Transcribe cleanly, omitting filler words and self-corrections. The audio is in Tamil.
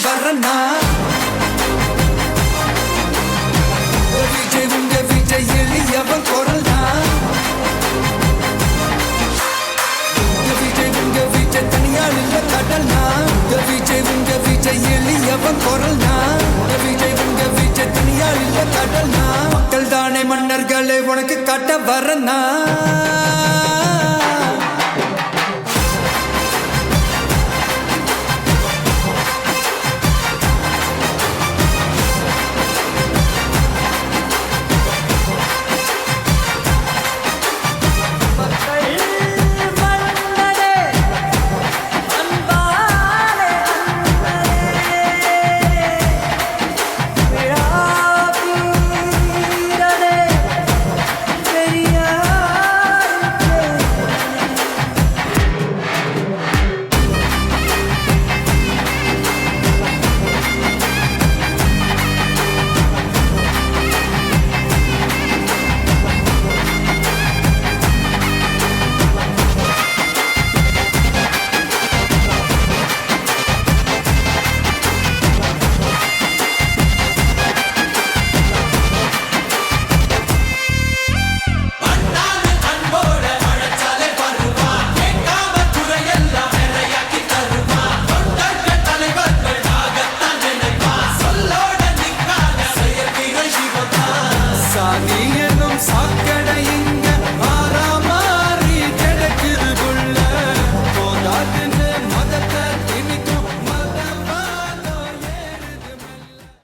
வரனா விஜய் உங்க விஜய் எளியவன் குரல்னா விஜய் உங்க விஜய் தனியால் இல்ல கடல்னா விஜய் உங்க விஜய் எளியவன் குரல்னா விஜய் உங்க விஜய் தனியால் இல்ல கடல்னா மக்கள் தானே மன்னர்களே உனக்கு காட்ட வரனா